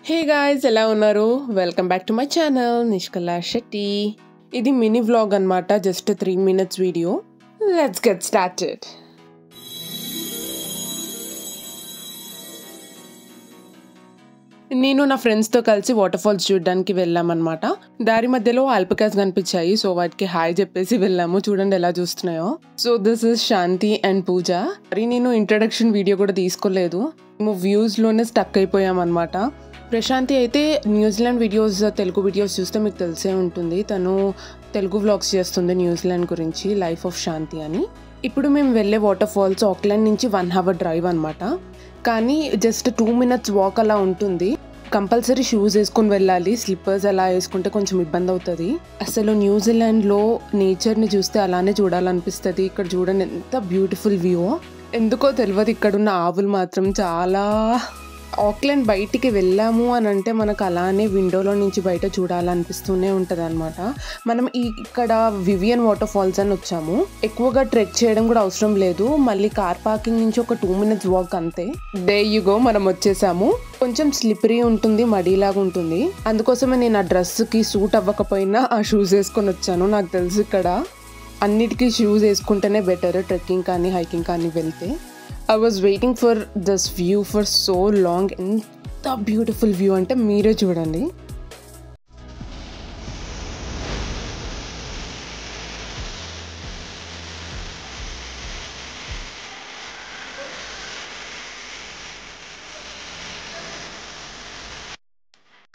Hey guys, ఎలా ఉన్నారు? Welcome back to my channel Nishkala Shetty. ఇది మినీ వ్లాగ్ అన్నమాట, just 3 minutes video. Let's get started. నేను నా ఫ్రెండ్స్తో కలిసి వాటర్ ఫాల్స్ చూడడానికి వెళ్ళామన్నమాట. దారి మధ్యలో ఆల్పకాస్ కనిపించాయి, సో వాటికి హాయ్ చెప్పేసి వెళ్ళాము. చూడండి ఎలా చూస్తున్నాయో. So this is Shanti and Pooja. మరి నేను ఇంట్రడక్షన్ వీడియో కూడా తీసుకోలేదు, మేము వ్యూస్లోనే స్టక్ అయిపోయామన్నమాట. ప్రశాంతి అయితే న్యూజిలాండ్ వీడియోస్, తెలుగు వీడియోస్ చూస్తే మీకు తెలిసే ఉంటుంది. తను తెలుగు వ్లాగ్స్ చేస్తుంది న్యూజిలాండ్ గురించి, లైఫ్ ఆఫ్ శాంతి అని. ఇప్పుడు మేము వెళ్ళే వాటర్ ఫాల్స్ ఆక్లాండ్ నుంచి 1 hour డ్రైవ్ అనమాట. కానీ జస్ట్ 2 minutes వాక్ అలా ఉంటుంది. కంపల్సరీ షూస్ వేసుకొని వెళ్ళాలి, స్లిప్పర్స్ అలా వేసుకుంటే కొంచెం ఇబ్బంది అవుతుంది. అసలు న్యూజిలాండ్లో నేచర్ని చూస్తే అలానే చూడాలనిపిస్తుంది. ఇక్కడ చూడండి ఎంత బ్యూటిఫుల్ వ్యూ. ఎందుకో తెలియదు, ఇక్కడున్న ఆవులు మాత్రం చాలా. ఆక్లాండ్ బయటికి వెళ్ళాము అని అంటే మనకు అలానే విండోలో నుంచి బయట చూడాలనిపిస్తూనే ఉంటుంది అనమాట. మనం ఇక్కడ వివియన్ వాటర్ ఫాల్స్ అని వచ్చాము. ఎక్కువగా ట్రెక్ చేయడం కూడా అవసరం లేదు, మళ్ళీ కార్ పార్కింగ్ నుంచి ఒక 2 minutes వాక్ అంతే. దేర్ యు గో, మనం వచ్చేసాము. కొంచెం స్లిప్పరీ ఉంటుంది, మడీలాగా ఉంటుంది. అందుకోసమే నేను ఆ డ్రెస్కి సూట్ అవ్వకపోయినా ఆ షూస్ వేసుకొని వచ్చాను. నాకు తెలుసు ఇక్కడ అన్నిటికీ షూస్ వేసుకుంటేనే బెటర్, ట్రెక్కింగ్ కానీ హైకింగ్ కానీ వెళ్తే. I was waiting for this view for so long. ఎంత బ్యూటిఫుల్ వ్యూ అంటే మీరే చూడండి.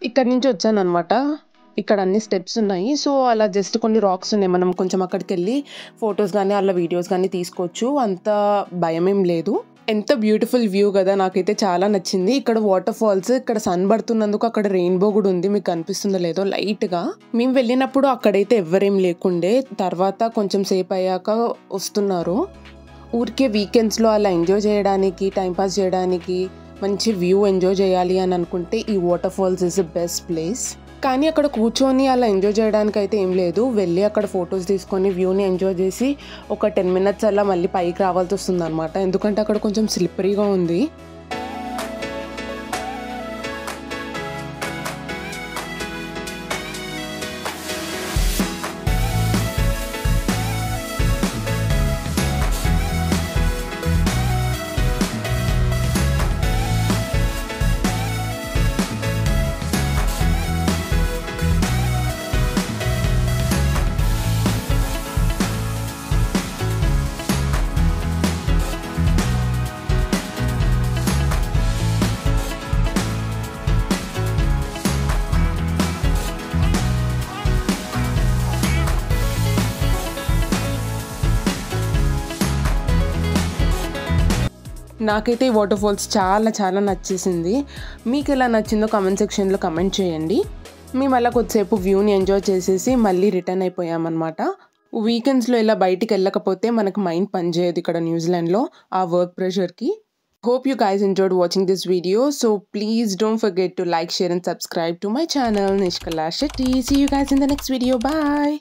ఇక్కడి నుంచి వచ్చాను అనమాట. ఇక్కడ అన్ని స్టెప్స్ ఉన్నాయి, సో అలా జస్ట్ కొన్ని రాక్స్ ఉన్నాయి. మనం కొంచెం అక్కడికి వెళ్ళి ఫొటోస్ కానీ అలా వీడియోస్ కానీ తీసుకోవచ్చు, అంత భయం ఏం లేదు. ఎంత బ్యూటిఫుల్ వ్యూ కదా, నాకైతే చాలా నచ్చింది. ఇక్కడ వాటర్ ఫాల్స్, ఇక్కడ సన్ పడుతున్నందుకు అక్కడ రెయిన్బో కూడా ఉంది, మీకు కనిపిస్తుందో లేదో లైట్గా. మేము వెళ్ళినప్పుడు అక్కడైతే ఎవరేం లేకుండే, తర్వాత కొంచెం సేపు అయ్యాక వస్తున్నారు. ఊరికే వీకెండ్స్లో అలా ఎంజాయ్ చేయడానికి, టైంపాస్ చేయడానికి, మంచి వ్యూ ఎంజాయ్ చేయాలి అని అనుకుంటే ఈ waterfalls is the best place. కానీ అక్కడ కూర్చొని అలా ఎంజాయ్ చేయడానికి అయితే ఏం లేదు. వెళ్ళి అక్కడ ఫొటోస్ తీసుకొని వ్యూని ఎంజాయ్ చేసి ఒక 10 minutes అలా మళ్ళీ పైకి రావాల్సి వస్తుంది అనమాట. ఎందుకంటే అక్కడ కొంచెం స్లిప్పరీగా ఉంది. నాకైతే ఈ వాటర్ ఫాల్స్ చాలా చాలా నచ్చేసింది. మీకు ఎలా నచ్చిందో కామెంట్ సెక్షన్లో కమెంట్ చేయండి. మేము అలా కొద్దిసేపు వ్యూని ఎంజాయ్ చేసేసి మళ్ళీ రిటర్న్ అయిపోయామన్నమాట. వీకెండ్స్లో ఇలా బయటికి వెళ్ళకపోతే మనకు మైండ్ పనిచేయదు ఇక్కడ న్యూజిలాండ్లో ఆ work ప్రెషర్కి. Hope you guys enjoyed watching this video. So please don't forget to like, share and subscribe to my channel Nishkala Shetty. See you guys in the next video. Bye.